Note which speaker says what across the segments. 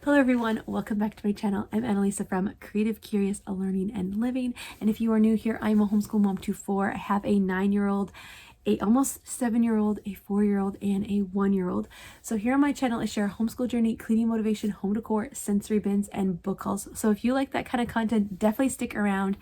Speaker 1: Hello everyone, welcome back to my channel. I'm Annalisa from Creative Curious Learning and Living, and if you are new here, I'm a homeschool mom to four. I have a 9-year-old, a almost 7-year-old, a 4-year-old, and a 1-year-old. So here on my channel I share a homeschool journey, cleaning motivation, home decor, sensory bins, and book hauls. So if you like that kind of content, definitely stick around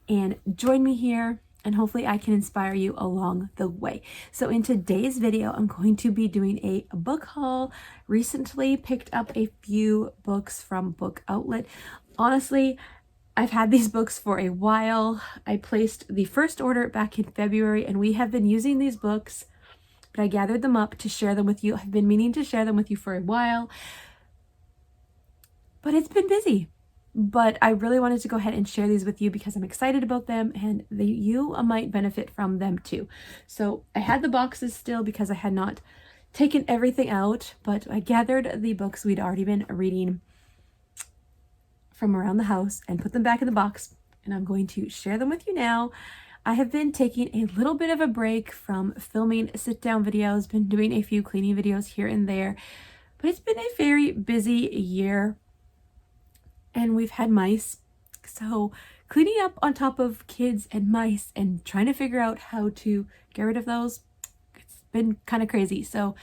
Speaker 1: and join me here, and hopefully I can inspire you along the way. So in today's video, I'm going to be doing a book haul. Recently picked up a few books from Book Outlet. Honestly, I've had these books for a while. I placed the first order back in February, and we have been using these books, but I gathered them up to share them with you. I've been meaning to share them with you for a while, but it's been busy. But I really wanted to go ahead and share these with you because I'm excited about them, and you might benefit from them too. So I had the boxes still because I had not taken everything out, but I gathered the books we'd already been reading from around the house and put them back in the box, and I'm going to share them with you now. I have been taking a little bit of a break from filming sit-down videos, been doing a few cleaning videos here and there, but it's been a very busy year. And we've had mice, so cleaning up on top of kids and mice and trying to figure out how to get rid of those, it's been kind of crazy. So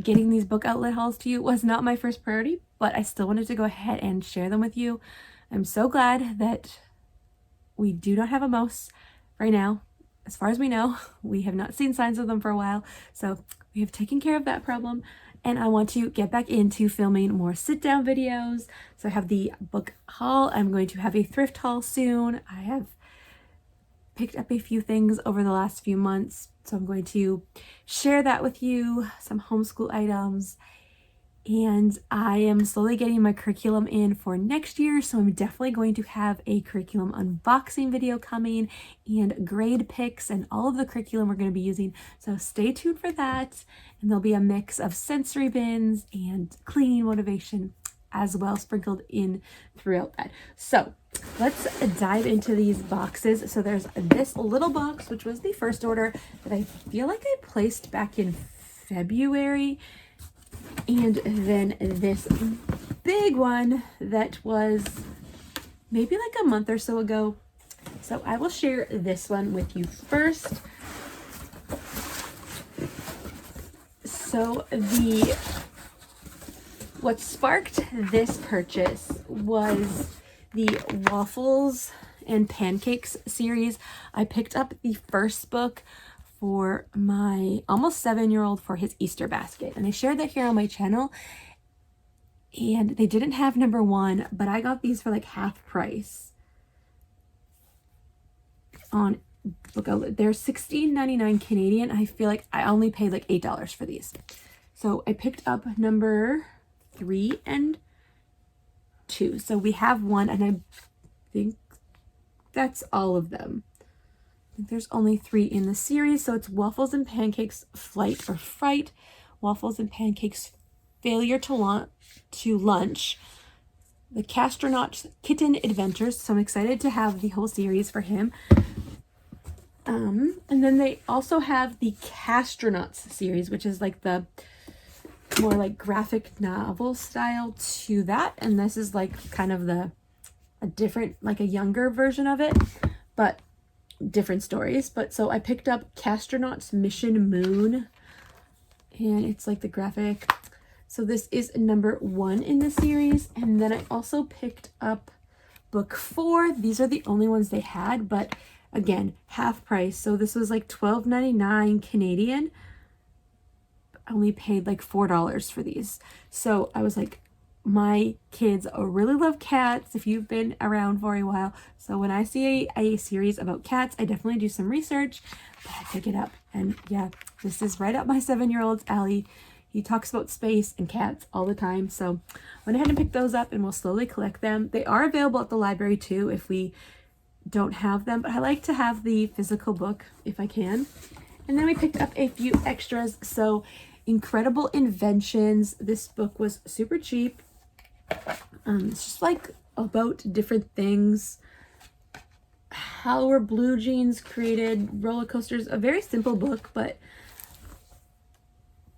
Speaker 1: getting these book outlet hauls to you was not my first priority, but I still wanted to go ahead and share them with you. I'm so glad that we do not have a mouse right now. As far as we know, we have not seen signs of them for a while, so we have taken care of that problem. And I want to get back into filming more sit-down videos. So I have the book haul. I'm going to have a thrift haul soon. I have picked up a few things over the last few months, so I'm going to share that with you, some homeschool items. And I am slowly getting my curriculum in for next year, so I'm definitely going to have a curriculum unboxing video coming and grade picks and all of the curriculum we're going to be using. So stay tuned for that, and there'll be a mix of sensory bins and cleaning motivation as well sprinkled in throughout that. So let's dive into these boxes. So there's this little box, which was the first order that I feel like I placed back in February. And then this big one that was maybe like a month or so ago. So I will share this one with you first. So what sparked this purchase was the Waffles and Pancakes series. I picked up the first book for my almost 7-year-old for his Easter basket, and I shared that here on my channel, and they didn't have number 1, but I got these for like half price on Book Outlet. They're $16.99 Canadian. I feel like I only paid like $8 for these. So I picked up number 3 and 2. So we have 1, and I think that's all of them. I think there's only 3 in the series. So it's Waffles and Pancakes Flight or Fright, Waffles and Pancakes Failure to Lunch, the Castronaut's Kitten Adventures. So I'm excited to have the whole series for him. And then they also have the Castronauts series, which is like the more like graphic novel style to that. And this is like kind of a different, like a younger version of it, but different stories. But so I picked up Castronauts Mission Moon, and it's like the graphic. So this is number 1 in the series. And then I also picked up book 4. These are the only ones they had, but again, half price. So this was like $12.99 Canadian. I only paid like $4 for these. So I was like, my kids really love cats, if you've been around for a while. So when I see a series about cats, I definitely do some research, but I pick it up. And yeah, this is right up my 7-year-old's alley. He talks about space and cats all the time. So I went ahead and picked those up, and we'll slowly collect them. They are available at the library too if we don't have them, but I like to have the physical book if I can. And then we picked up a few extras. So Incredible Inventions. This book was super cheap. It's just like about different things. How were blue jeans created? Roller coasters. A very simple book, but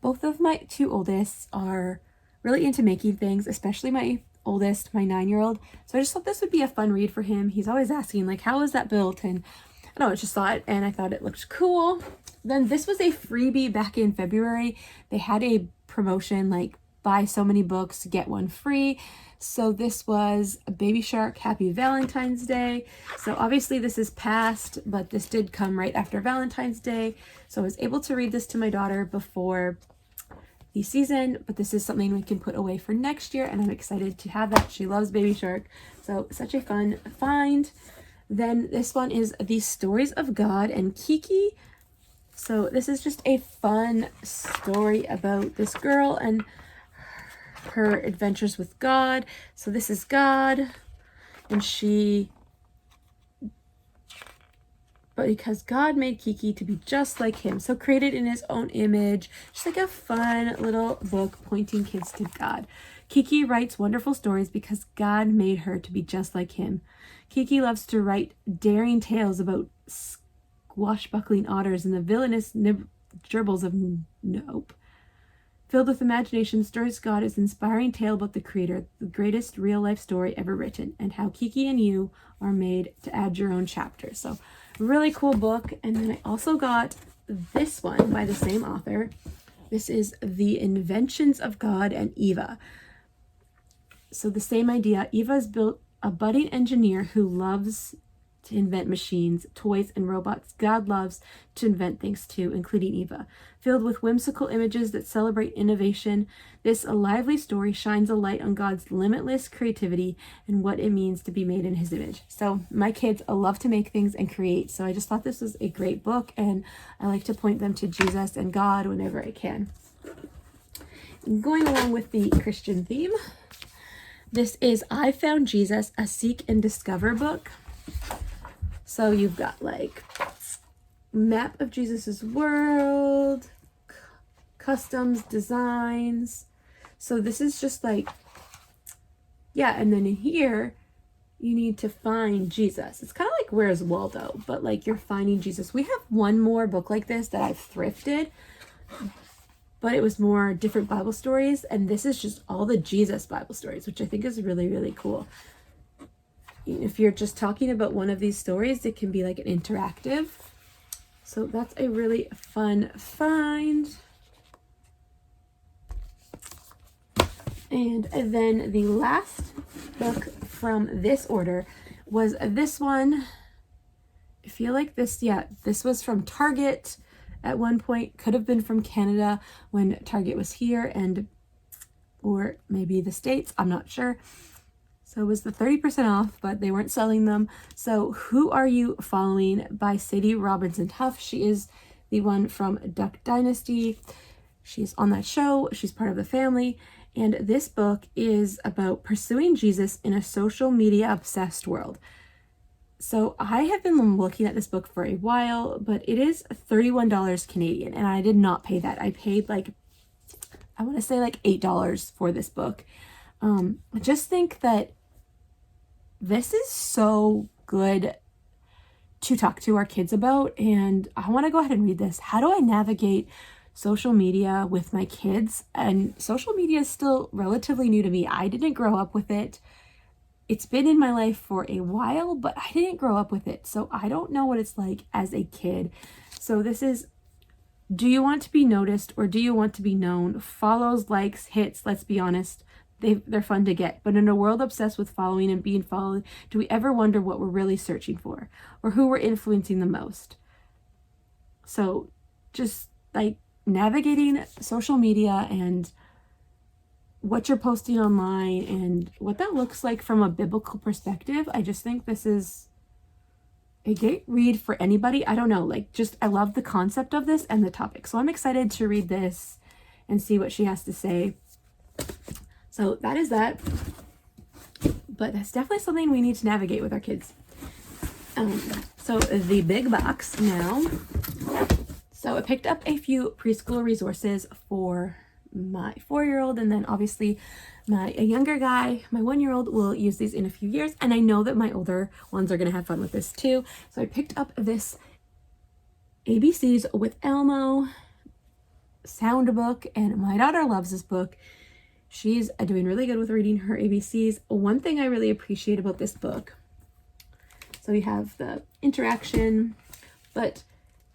Speaker 1: both of my 2 oldest are really into making things, especially my oldest, my 9-year-old. So I just thought this would be a fun read for him. He's always asking, like, how is that built? And I don't know, I just saw it and I thought it looked cool. Then this was a freebie back in February. They had a promotion, like buy so many books, get one free. So this was a Baby Shark Happy Valentine's Day. So obviously this is past, but this did come right after Valentine's Day. So I was able to read this to my daughter before the season, but this is something we can put away for next year, and I'm excited to have that. She loves Baby Shark, so such a fun find. Then this one is The Stories of God and Kiki. So this is just a fun story about this girl and her adventures with God. So this is God, and but because God made Kiki to be just like him, so created in his own image, just like a fun little book pointing kids to God. Kiki writes wonderful stories because God made her to be just like him. Kiki loves to write daring tales about swashbuckling otters and the villainous gerbils of Nope. Filled with imagination, Stories God is an inspiring tale about the creator, the greatest real-life story ever written, and how Kiki and you are made to add your own chapters. So, really cool book. And then I also got this one by the same author. This is The Inventions of God and Eva. So the same idea. Eva is a budding engineer who loves to invent machines, toys, and robots. God loves to invent things too, including Eva. Filled with whimsical images that celebrate innovation, this lively story shines a light on God's limitless creativity and what it means to be made in his image. So my kids love to make things and create, so I just thought this was a great book, and I like to point them to Jesus and God whenever I can. Going along with the Christian theme, this is I Found Jesus, a Seek and Discover book. So you've got like map of Jesus's world, customs, designs. So this is just like, yeah, and then in here you need to find Jesus. It's kind of like Where's Waldo, but like you're finding Jesus. We have one more book like this that I've thrifted, but it was more different Bible stories, and this is just all the Jesus Bible stories, which I think is really, really cool. If you're just talking about one of these stories, it can be like an interactive. So that's a really fun find. And then the last book from this order was this one. I feel like this was from Target at one point. Could have been from Canada when Target was here, or maybe the States, I'm not sure. So it was the 30% off, but they weren't selling them. So Who Are You Following by Sadie Robinson Huff. She is the one from Duck Dynasty. She's on that show. She's part of the family. And this book is about pursuing Jesus in a social media obsessed world. So I have been looking at this book for a while, but it is $31 Canadian, and I did not pay that. I paid I want to say $8 for this book. I just think that this is so good to talk to our kids about, and I want to go ahead and read this. How do I navigate social media with my kids? And social media is still relatively new to me. I didn't grow up with it. It's been in my life for a while, but I didn't grow up with it, so I don't know what it's like as a kid. So this is, do you want to be noticed or do you want to be known? Follows, likes, hits, let's be honest. They're fun to get, but in a world obsessed with following and being followed, do we ever wonder what we're really searching for or who we're influencing the most? So just navigating social media and what you're posting online and what that looks like from a biblical perspective. I just think this is a great read for anybody. I don't know, I love the concept of this and the topic. So I'm excited to read this and see what she has to say. So that is that. But that's definitely something we need to navigate with our kids. So the big box now. So I picked up a few preschool resources for my 4-year-old, and then obviously a younger guy, my 1-year-old, will use these in a few years, and I know that my older ones are going to have fun with this too. So I picked up this ABCs with Elmo sound book, and my daughter loves this book. she's doing really good with reading her ABCs. One thing I really appreciate about this book, so we have the interaction, but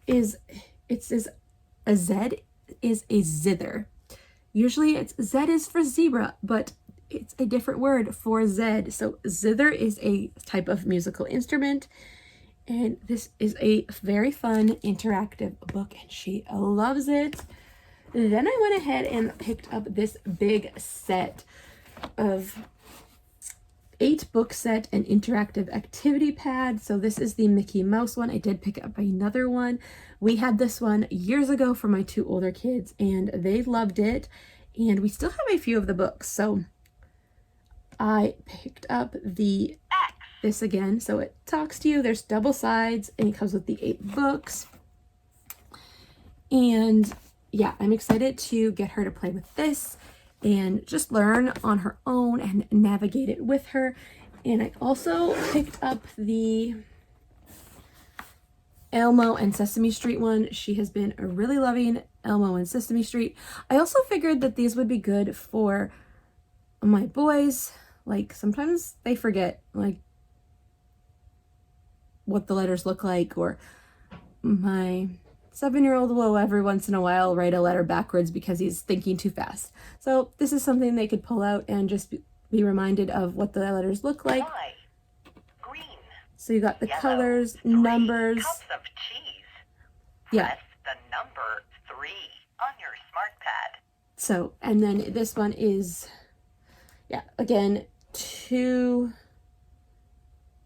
Speaker 1: it says a Z is a zither. Usually it's Z is for zebra, but it's a different word for Z. So zither is a type of musical instrument. And this is a very fun interactive book and she loves it. Then I went ahead and picked up this big set of 8 book set and interactive activity pad. So this is the Mickey Mouse one. I did pick up another one. We had this one years ago for my 2 older kids and they loved it. And we still have a few of the books. So I picked up this again. So it talks to you. There's double sides and it comes with the 8 books. And yeah, I'm excited to get her to play with this and just learn on her own and navigate it with her. And I also picked up the Elmo and Sesame Street one. She has been really loving Elmo and Sesame Street. I also figured that these would be good for my boys. Like sometimes they forget like what the letters look like, or my 7-year-old will every once in a while write a letter backwards because he's thinking too fast. So this is something they could pull out and just be reminded of what the letters look like.
Speaker 2: Green,
Speaker 1: so you got the
Speaker 2: yellow,
Speaker 1: colors,
Speaker 2: 3
Speaker 1: numbers.
Speaker 2: cups of cheese.
Speaker 1: Yeah.
Speaker 2: Press the number 3 on your smart pad.
Speaker 1: So, and then this one is, yeah, again,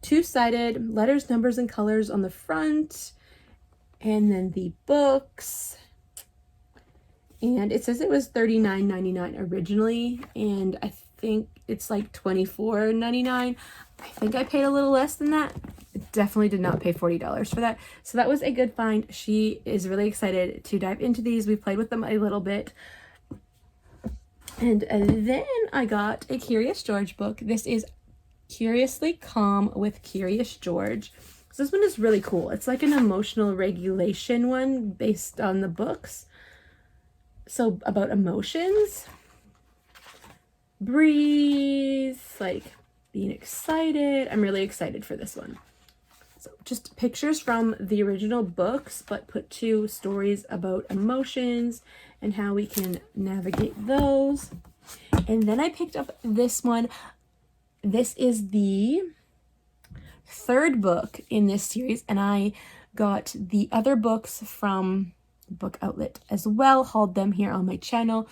Speaker 1: two-sided letters, numbers, and colors on the front. And then the books, and it says it was $39.99 originally, and I think it's like $24.99. I think I paid a little less than that. I definitely did not pay $40 for that. So that was a good find. She is really excited to dive into these. We played with them a little bit. And then I got a Curious George book. This is Curiously Calm with Curious George. So this one is really cool. It's like an emotional regulation one based on the books. So about emotions. Breathe, like being excited. I'm really excited for this one. So just pictures from the original books, but put to stories about emotions and how we can navigate those. And then I picked up this one. This is the 3rd book in this series, and I got the other books from Book Outlet as well, hauled them here on my channel.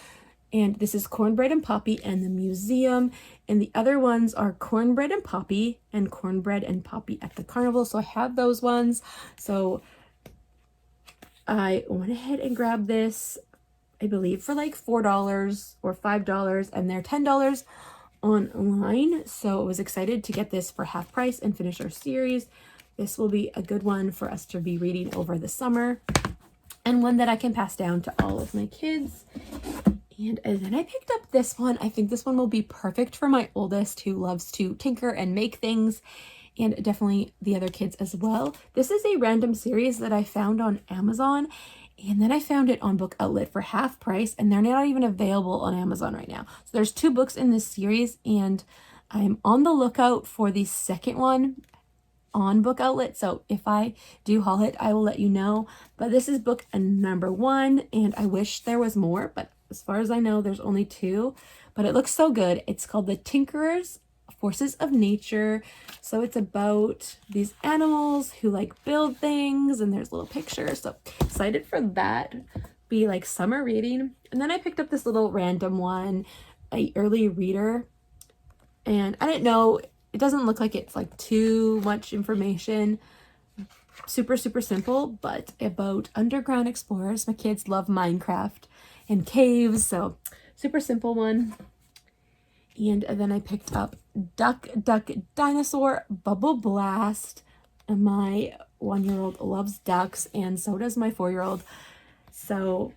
Speaker 1: And this is Cornbread and Poppy and the Museum, and the other ones are Cornbread and Poppy and Cornbread and Poppy at the Carnival. So I have those ones. So I went ahead and grabbed this, I believe for like $4 or $5, and they're $10 online. So I was excited to get this for half price and finish our series. This will be a good one for us to be reading over the summer, and one that I can pass down to all of my kids. And then I picked up this one. I think this one will be perfect for my oldest, who loves to tinker and make things, and definitely the other kids as well. This is a random series that I found on Amazon, and then I found it on Book Outlet for half price, and they're not even available on Amazon right now. So there's 2 books in this series, and I'm on the lookout for the second one on Book Outlet. So if I do haul it, I will let you know. But this is book number 1, and I wish there was more, but as far as I know, there's only 2. But it looks so good. It's called The Tinkerer's Forces of Nature. So it's about these animals who like build things, and there's little pictures. So excited for that. Be like summer reading. And then I picked up this little random one, a early reader. And I didn't know, it doesn't look like it's like too much information. Super simple, but about underground explorers. My kids love Minecraft and caves, so super simple one. And then I picked up Duck Dinosaur Bubble Blast. And my 1-year-old loves ducks, and so does my 4-year-old. So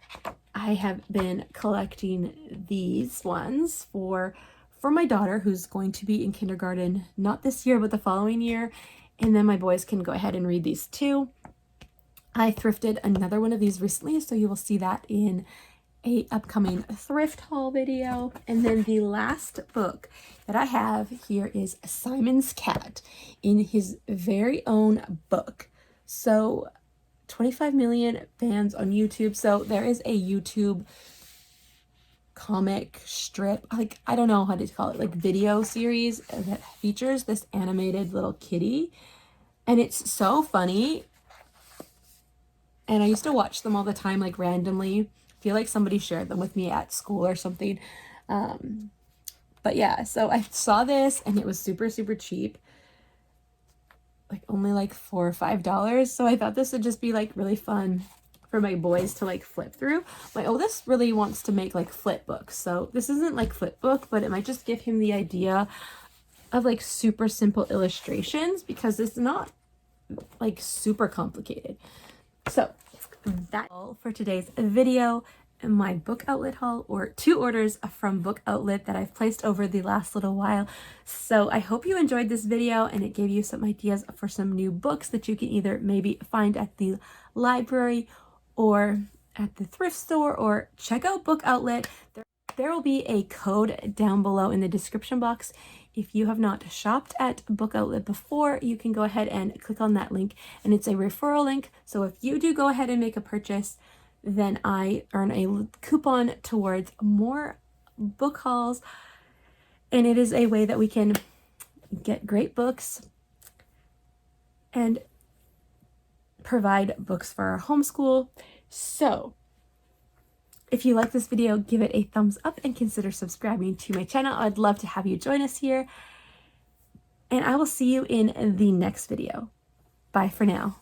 Speaker 1: I have been collecting these ones for my daughter, who's going to be in kindergarten, not this year, but the following year. And then my boys can go ahead and read these too. I thrifted another one of these recently, so you will see that in a upcoming thrift haul video. And then the last book that I have here is Simon's Cat in his very own book. So 25 million fans on YouTube. So there is a YouTube comic strip, like I don't know how to call it, like video series that features this animated little kitty, and it's so funny. And I used to watch them all the time, like randomly. I feel like somebody shared them with me at school or something. But yeah, so I saw this and it was super, super cheap. Like only like $4 or $5. So I thought this would just be like really fun for my boys to like flip through. My oldest really wants to make like flip books. So this isn't like flip book, but it might just give him the idea of like super simple illustrations because it's not like super complicated. So that's all for today's video. My book outlet haul, or 2 orders from book outlet that I've placed over the last little while. So I hope you enjoyed this video and it gave you some ideas for some new books that you can either maybe find at the library or at the thrift store, or check out book outlet. There will be a code down below in the description box. If you have not shopped at book outlet before, you can go ahead and click on that link, and it's a referral link. So if you do go ahead and make a purchase, then I earn a coupon towards more book hauls, and it is a way that we can get great books and provide books for our homeschool. So if you like this video, give it a thumbs up and consider subscribing to my channel. I'd love to have you join us here, and I will see you in the next video. Bye for now.